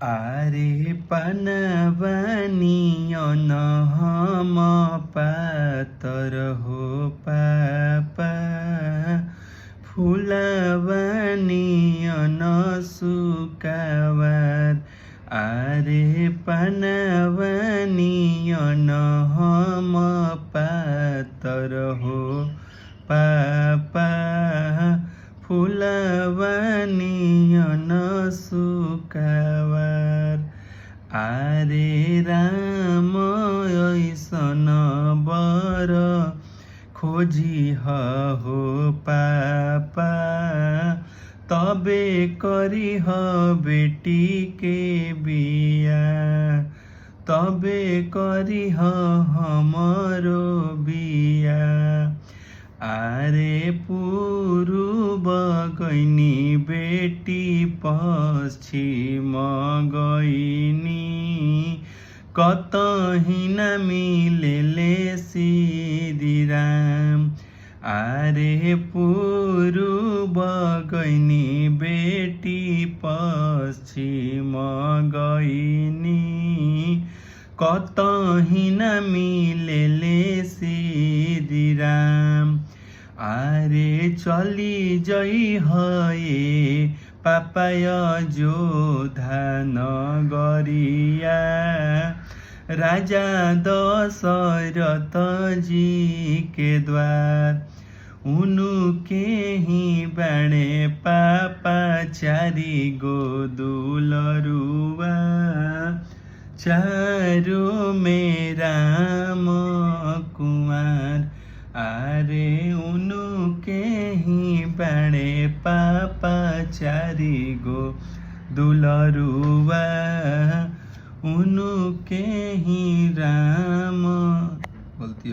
आरे पनवनियन हम पातर हो पापा फुलवनियन सुकावार। आरे पनवनियन हम पातर हो पापा फुलवनियन सुकावार। आरे राम ऐसन बर खोजी हो पापा तबे करी बेटी के बिया तबे करी हमरो बिया। आरे पूर्व गइनी बेटी पश्चिम गइनी कतही न मिलेले श्रीराम। आरे पूर्व गइनी बेटी पश्चिम गइनी कतही न मिलेले श्रीराम। आरे चली जई हए पापाय जोधा नगरिया राजा दशरथ जी के द्वार। उनके ही बाणे पापा चारी गो दुलरुआ चारो में राम कुमार। आरे उनके ही बाणे पापा चारी गो दुलरुआ उनके ही राम